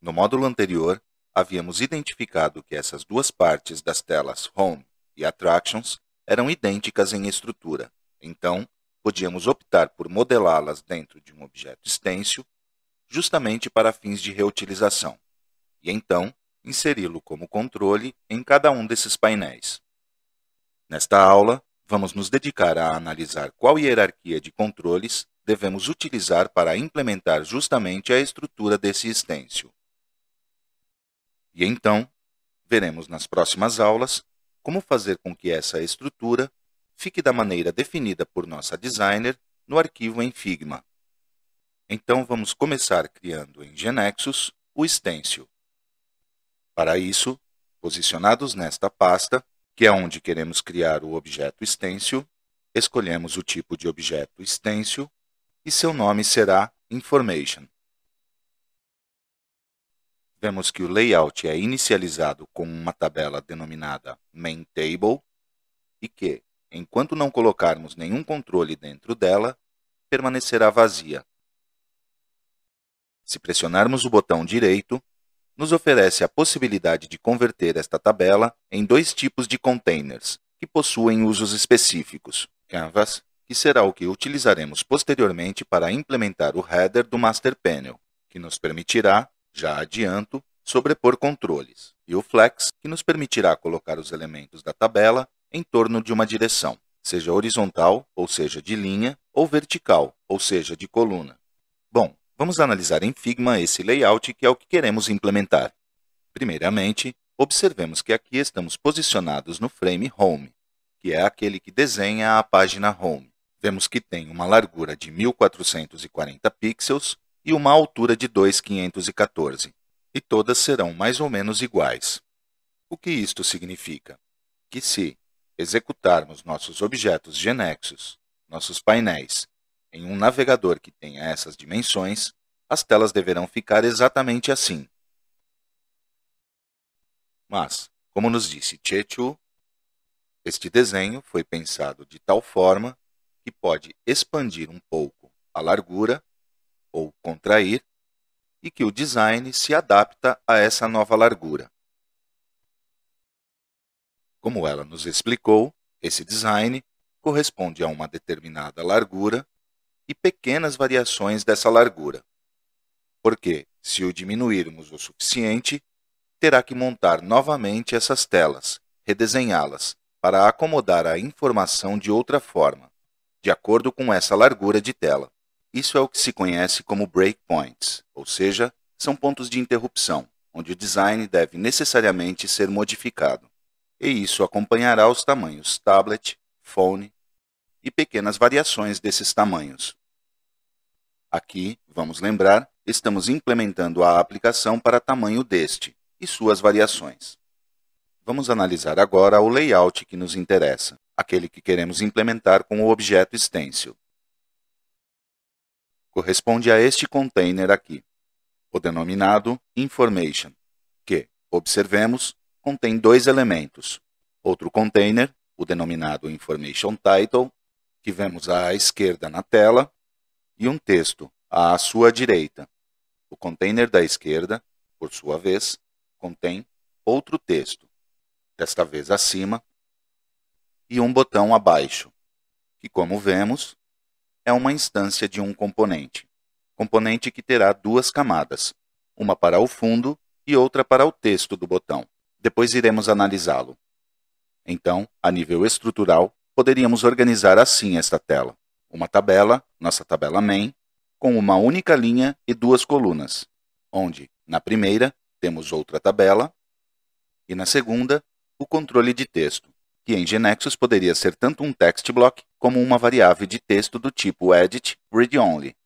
No módulo anterior, havíamos identificado que essas duas partes das telas Home e Attractions eram idênticas em estrutura. Então, podíamos optar por modelá-las dentro de um objeto stencil, justamente para fins de reutilização, e então inseri-lo como controle em cada um desses painéis. Nesta aula, vamos nos dedicar a analisar qual hierarquia de controles devemos utilizar para implementar justamente a estrutura desse stencil. E então, veremos nas próximas aulas como fazer com que essa estrutura fique da maneira definida por nossa designer no arquivo em Figma. Então, vamos começar criando em GeneXus o stencil. Para isso, posicionados nesta pasta, que é onde queremos criar o objeto stencil, escolhemos o tipo de objeto stencil e seu nome será Information. Vemos que o layout é inicializado com uma tabela denominada MainTable e que, enquanto não colocarmos nenhum controle dentro dela, permanecerá vazia. Se pressionarmos o botão direito, nos oferece a possibilidade de converter esta tabela em dois tipos de containers, que possuem usos específicos. Canvas, que será o que utilizaremos posteriormente para implementar o header do Master Panel, que nos permitirá, já adianto, sobrepor controles, e o Flex, que nos permitirá colocar os elementos da tabela em torno de uma direção, seja horizontal, ou seja, de linha, ou vertical, ou seja, de coluna. Bom, vamos analisar em Figma esse layout que é o que queremos implementar. Primeiramente, observemos que aqui estamos posicionados no frame Home, que é aquele que desenha a página Home. Vemos que tem uma largura de 1440 pixels e uma altura de 2.514, e todas serão mais ou menos iguais. O que isto significa? Que se executarmos nossos objetos GeneXus, nossos painéis, em um navegador que tenha essas dimensões, as telas deverão ficar exatamente assim. Mas, como nos disse Chechu, este desenho foi pensado de tal forma que pode expandir um pouco a largura ou contrair, e que o design se adapta a essa nova largura. Como ela nos explicou, esse design corresponde a uma determinada largura e pequenas variações dessa largura, porque, se o diminuirmos o suficiente, terá que montar novamente essas telas, redesenhá-las, para acomodar a informação de outra forma, de acordo com essa largura de tela. Isso é o que se conhece como breakpoints, ou seja, são pontos de interrupção, onde o design deve necessariamente ser modificado. E isso acompanhará os tamanhos tablet, phone e pequenas variações desses tamanhos. Aqui, vamos lembrar, estamos implementando a aplicação para tamanho deste e suas variações. Vamos analisar agora o layout que nos interessa, aquele que queremos implementar com o objeto stencil. Corresponde a este container aqui, o denominado Information, que, observemos, contém dois elementos. Outro container, o denominado Information Title, que vemos à esquerda na tela, e um texto à sua direita. O container da esquerda, por sua vez, contém outro texto, desta vez acima, e um botão abaixo, que, como vemos, é uma instância de um componente que terá duas camadas, uma para o fundo e outra para o texto do botão. Depois iremos analisá-lo. Então, a nível estrutural, poderíamos organizar assim esta tela. Uma tabela, nossa tabela main, com uma única linha e duas colunas, onde, na primeira, temos outra tabela, e na segunda, o controle de texto, que em GeneXus poderia ser tanto um text block como uma variável de texto do tipo edit read only.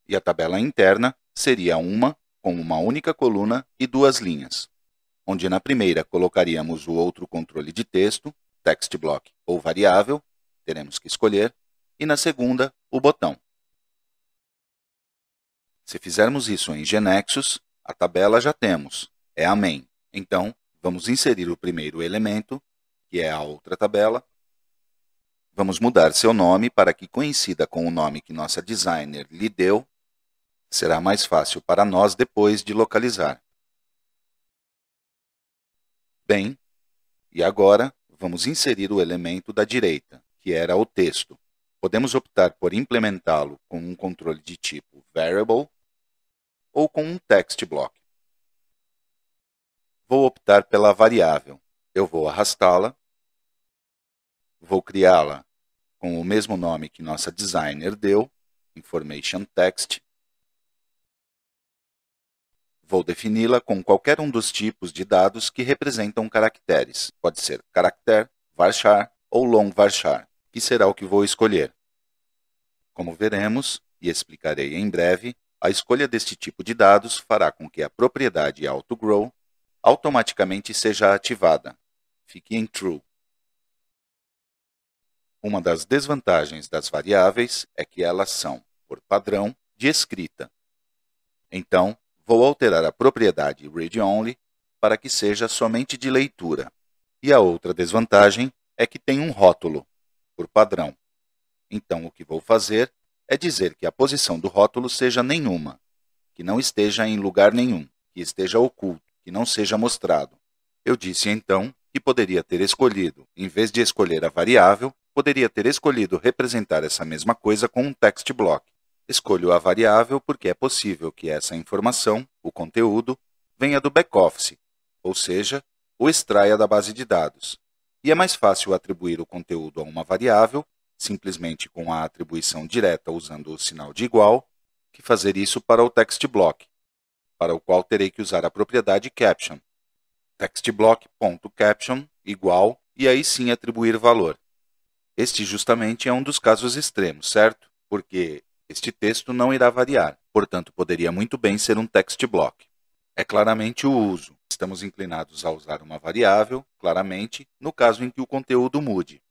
E a tabela interna seria uma com uma única coluna e duas linhas, onde na primeira colocaríamos o outro controle de texto, text block ou variável, teremos que escolher, e na segunda, o botão. Se fizermos isso em GeneXus, a tabela já temos, é a main. Então, vamos inserir o primeiro elemento, que é a outra tabela. Vamos mudar seu nome para que coincida com o nome que nossa designer lhe deu, Será mais fácil para nós depois de localizar. Bem, e agora vamos inserir o elemento da direita, que era o texto. Podemos optar por implementá-lo com um controle de tipo Variable ou com um text block. Vou optar pela variável. Eu vou arrastá-la, vou criá-la com o mesmo nome que nossa designer deu, Information Text. Vou defini-la com qualquer um dos tipos de dados que representam caracteres. Pode ser caractere, varchar ou long varchar, que será o que vou escolher. Como veremos, e explicarei em breve, a escolha deste tipo de dados fará com que a propriedade AutoGrow automaticamente seja ativada. Fique em True. Uma das desvantagens das variáveis é que elas são, por padrão, de escrita. Então, vou alterar a propriedade read-only para que seja somente de leitura. E a outra desvantagem é que tem um rótulo, por padrão. Então, o que vou fazer é dizer que a posição do rótulo seja nenhuma, que não esteja em lugar nenhum, que esteja oculto, que não seja mostrado. Eu disse, então, que poderia ter escolhido, em vez de escolher a variável, poderia ter escolhido representar essa mesma coisa com um text block. Escolho a variável porque é possível que essa informação, o conteúdo, venha do back-office, ou seja, o extraia da base de dados. E é mais fácil atribuir o conteúdo a uma variável, simplesmente com a atribuição direta usando o sinal de igual, que fazer isso para o text block, para o qual terei que usar a propriedade caption. Textblock.caption igual e aí sim atribuir valor. Este justamente é um dos casos extremos, certo? Porque este texto não irá variar, portanto poderia muito bem ser um text block. É claramente o uso. Estamos inclinados a usar uma variável, claramente, no caso em que o conteúdo mude.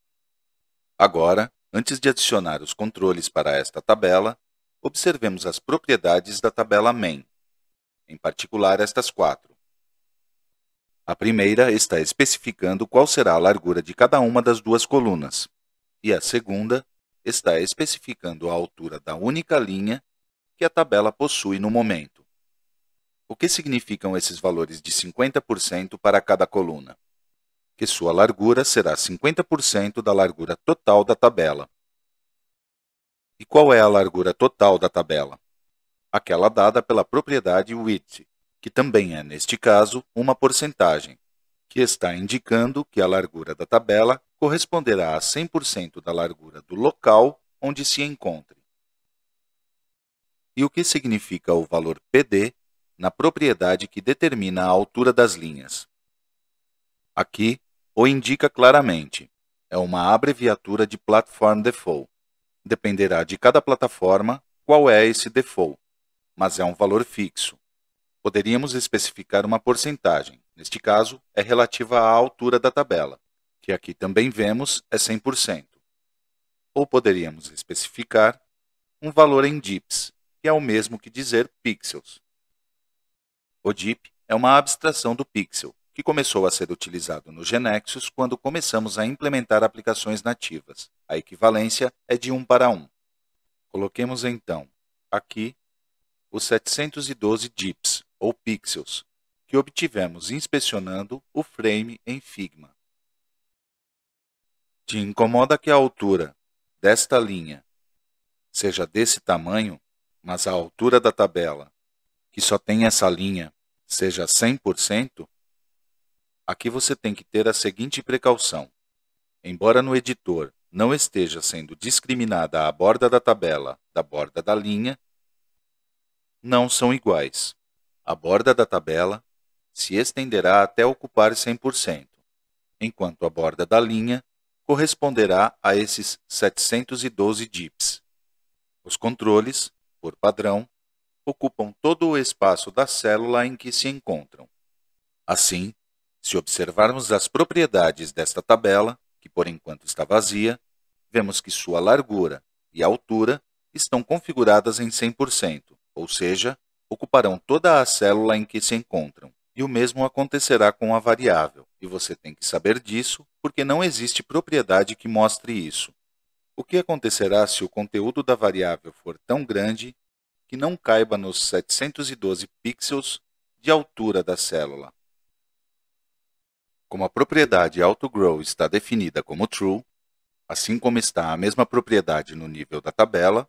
Agora, antes de adicionar os controles para esta tabela, observemos as propriedades da tabela main, em particular estas 4. A primeira está especificando qual será a largura de cada uma das duas colunas, e a segunda está especificando a altura da única linha que a tabela possui no momento. O que significam esses valores de 50% para cada coluna? Que sua largura será 50% da largura total da tabela. E qual é a largura total da tabela? Aquela dada pela propriedade width, que também é, neste caso, uma porcentagem, que está indicando que a largura da tabela corresponderá a 100% da largura do local onde se encontre. E o que significa o valor PD na propriedade que determina a altura das linhas? Aqui, o indica claramente. É uma abreviatura de Platform Default. Dependerá de cada plataforma qual é esse default, mas é um valor fixo. Poderíamos especificar uma porcentagem, neste caso, é relativa à altura da tabela, que aqui também vemos é 100%. Ou poderíamos especificar um valor em dips, que é o mesmo que dizer pixels. O dip é uma abstração do pixel, que começou a ser utilizado no GeneXus quando começamos a implementar aplicações nativas. A equivalência é de 1:1. Coloquemos então, aqui, os 712 dips, ou pixels, que obtivemos inspecionando o frame em Figma. Te incomoda que a altura desta linha seja desse tamanho, mas a altura da tabela, que só tem essa linha, seja 100%? Aqui você tem que ter a seguinte precaução. Embora no editor não esteja sendo discriminada a borda da tabela da borda da linha, não são iguais. A borda da tabela se estenderá até ocupar 100%, enquanto a borda da linha corresponderá a esses 712 dips. Os controles, por padrão, ocupam todo o espaço da célula em que se encontram. Assim, se observarmos as propriedades desta tabela, que por enquanto está vazia, vemos que sua largura e altura estão configuradas em 100%, ou seja, ocuparão toda a célula em que se encontram. E o mesmo acontecerá com a variável, e você tem que saber disso porque não existe propriedade que mostre isso. O que acontecerá se o conteúdo da variável for tão grande que não caiba nos 712 pixels de altura da célula. Como a propriedade AutoGrow está definida como true, assim como está a mesma propriedade no nível da tabela,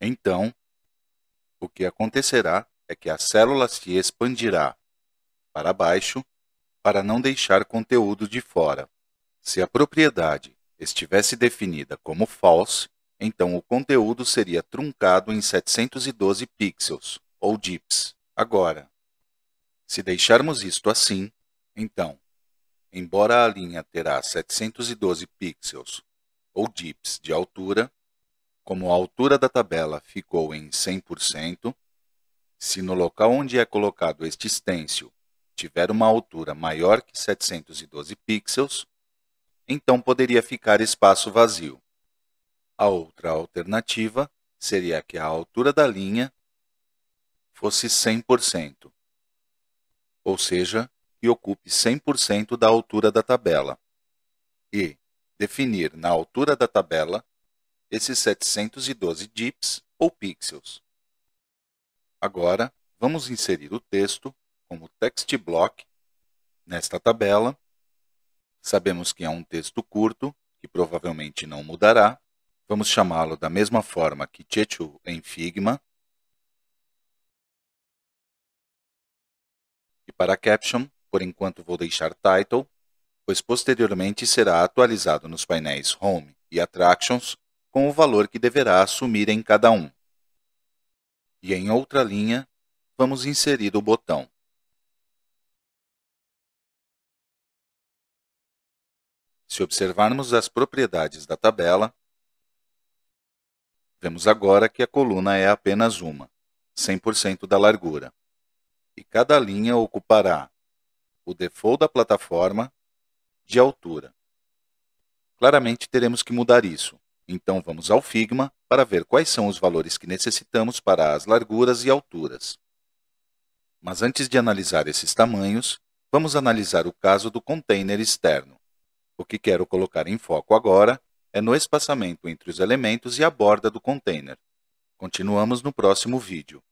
então, o que acontecerá é que a célula se expandirá para baixo para não deixar conteúdo de fora. Se a propriedade estivesse definida como false, então o conteúdo seria truncado em 712 pixels, ou dips. Agora, se deixarmos isto assim, então, embora a linha terá 712 pixels, ou dips de altura, como a altura da tabela ficou em 100%, se no local onde é colocado este stencil tiver uma altura maior que 712 pixels, então poderia ficar espaço vazio. A outra alternativa seria que a altura da linha fosse 100%, ou seja, que ocupe 100% da altura da tabela, e definir na altura da tabela esses 712 dips ou pixels. Agora, vamos inserir o texto como text block nesta tabela. Sabemos que é um texto curto, que provavelmente não mudará. Vamos chamá-lo da mesma forma que Chechu em Figma. E para a caption, por enquanto vou deixar title, pois posteriormente será atualizado nos painéis Home e Attractions com o valor que deverá assumir em cada um. E em outra linha, vamos inserir o botão. Se observarmos as propriedades da tabela, vemos agora que a coluna é apenas uma, 100% da largura. E cada linha ocupará o default da plataforma de altura. Claramente teremos que mudar isso, então vamos ao Figma para ver quais são os valores que necessitamos para as larguras e alturas. Mas antes de analisar esses tamanhos, vamos analisar o caso do container externo. O que quero colocar em foco agora é no espaçamento entre os elementos e a borda do container. Continuamos no próximo vídeo.